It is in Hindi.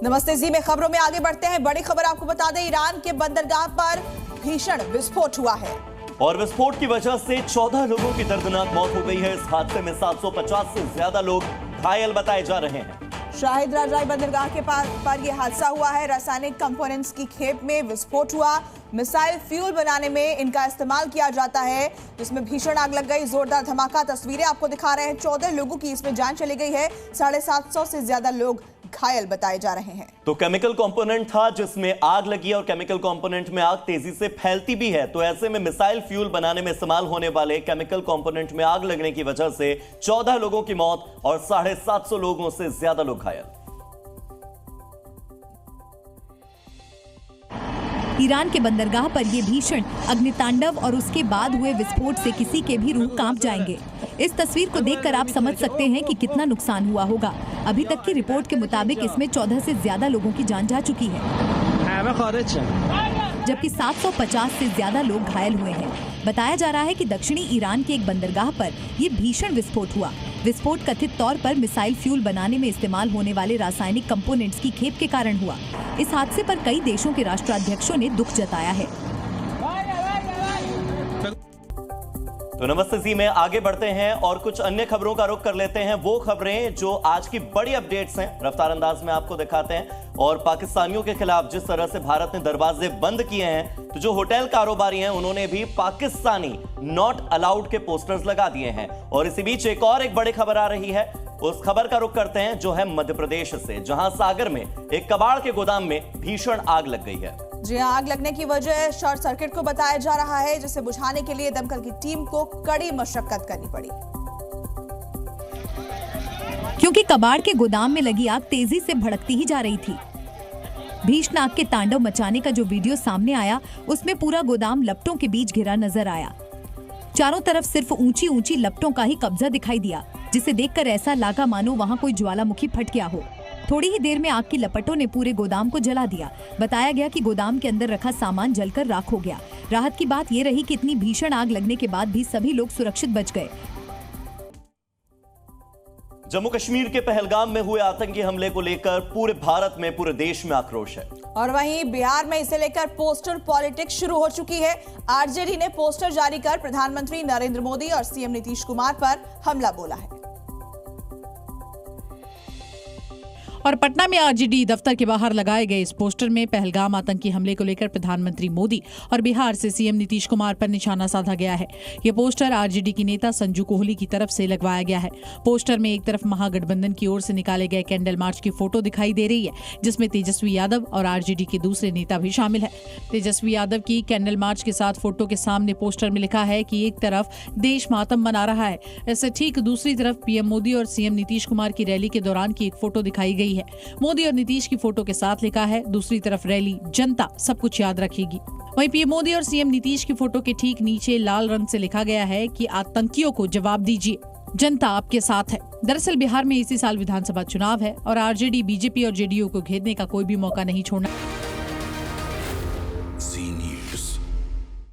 नमस्ते जी में खबरों में आगे बढ़ते हैं। बड़ी खबर आपको बता दें, ईरान के बंदरगाह पर भीषण विस्फोट हुआ है और विस्फोट की वजह से 14 लोगों की दर्दनाक मौत हो गई है। इस हादसे में 750 से ज्यादा लोग घायल बताए जा रहे हैं। शाहिद राजराई बंदरगाह के पर यह हादसा हुआ है। रासायनिक कंपोनेंट्स की खेप में विस्फोट हुआ। मिसाइल फ्यूल बनाने में इनका इस्तेमाल किया जाता है, जिसमें भीषण आग लग गई। जोरदार धमाका, तस्वीरें आपको दिखा रहे हैं। 14 लोगों की इसमें जान चली गई है। 750 से ज्यादा लोग घायल बताए जा रहे हैं। तो केमिकल कंपोनेंट था जिसमें आग लगी और केमिकल कंपोनेंट में आग तेजी से फैलती भी है। तो ऐसे में मिसाइल फ्यूल बनाने में इस्तेमाल होने वाले केमिकल कंपोनेंट में आग लगने की वजह से 14 लोगों की मौत और 750 लोगों से ज्यादा लोग घायल। ईरान के बंदरगाह पर ये भीषण अग्नितांडव और उसके बाद हुए विस्फोट से किसी के भी रूह कांप जाएंगे। इस तस्वीर को देखकर आप समझ सकते हैं कि कितना नुकसान हुआ होगा। अभी तक की रिपोर्ट के मुताबिक इसमें 14 से ज्यादा लोगों की जान जा चुकी है, जबकि 750 से ज्यादा लोग घायल हुए हैं। बताया जा रहा है कि दक्षिणी ईरान के एक बंदरगाह पर ये भीषण विस्फोट हुआ। विस्फोट कथित तौर पर मिसाइल फ्यूल बनाने में इस्तेमाल होने वाले रासायनिक कंपोनेंट्स की खेप के कारण हुआ। इस हादसे पर कई देशों के राष्ट्राध्यक्षों ने दुख जताया है। तो नमस्ते जी में आगे बढ़ते हैं और कुछ अन्य खबरों का रुख कर लेते हैं। वो खबरें जो आज की बड़ी अपडेट्स हैं, रफ्तार अंदाज में आपको दिखाते हैं। और पाकिस्तानियों के खिलाफ जिस तरह से भारत ने दरवाजे बंद किए हैं, तो जो होटल कारोबारी हैं उन्होंने भी पाकिस्तानी नॉट अलाउड के पोस्टर्स लगा दिए हैं। और इसी बीच एक बड़ी खबर आ रही है, उस खबर का रुख करते हैं जो है मध्य प्रदेश से, जहां सागर में एक कबाड़ के गोदाम में भीषण आग लग गई है। जी हां, आग लगने की वजह शॉर्ट सर्किट को बताया जा रहा है, जिसे बुझाने के लिए दमकल की टीम को कड़ी मशक्कत करनी पड़ी, क्योंकि कबाड़ के गोदाम में लगी आग तेजी से भड़कती ही जा रही थी। भीषण आग के तांडव मचाने का जो वीडियो सामने आया, उसमें पूरा गोदाम लपटों के बीच घिरा नजर आया। चारों तरफ सिर्फ ऊंची ऊंची लपटों का ही कब्जा दिखाई दिया, जिसे देखकर ऐसा लगा मानो वहां कोई ज्वालामुखी फट गया हो। थोड़ी ही देर में आग की लपटों ने पूरे गोदाम को जला दिया। बताया गया कि गोदाम के अंदर रखा सामान जलकर राख हो गया। राहत की बात ये रही कि इतनी भीषण आग लगने के बाद भी सभी लोग सुरक्षित बच गए। जम्मू कश्मीर के पहलगाम में हुए आतंकी हमले को लेकर पूरे भारत में, पूरे देश में आक्रोश है। और वहीं बिहार में इसे लेकर पोस्टर पॉलिटिक्स शुरू हो चुकी है। आरजेडी ने पोस्टर जारी कर प्रधानमंत्री नरेंद्र मोदी और सीएम नीतीश कुमार पर हमला बोला है। और पटना में आरजेडी दफ्तर के बाहर लगाए गए इस पोस्टर में पहलगाम आतंकी हमले को लेकर प्रधानमंत्री मोदी और बिहार से सीएम नीतीश कुमार पर निशाना साधा गया है। ये पोस्टर आरजेडी की नेता संजू कोहली की तरफ से लगवाया गया है। पोस्टर में एक तरफ महागठबंधन की ओर से निकाले गए कैंडल मार्च की फोटो दिखाई दे रही है, जिसमें तेजस्वी यादव और आरजेडी के दूसरे नेता भी शामिल है। तेजस्वी यादव की कैंडल मार्च के साथ फोटो के सामने पोस्टर में लिखा है कि एक तरफ देश मातम मना रहा है, ऐसे ठीक दूसरी तरफ पीएम मोदी और सीएम नीतीश कुमार की रैली के दौरान की एक फोटो दिखाई गई है। मोदी और नीतीश की फोटो के साथ लिखा है, दूसरी तरफ रैली, जनता सब कुछ याद रखेगी। वहीं पीएम मोदी और सीएम नीतीश की फोटो के ठीक नीचे लाल रंग से लिखा गया है कि आतंकियों को जवाब दीजिए, जनता आपके साथ है। दरअसल बिहार में इसी साल विधानसभा चुनाव है और आरजेडी, बीजेपी और जेडीयू को घेरने का कोई भी मौका नहीं छोड़ना।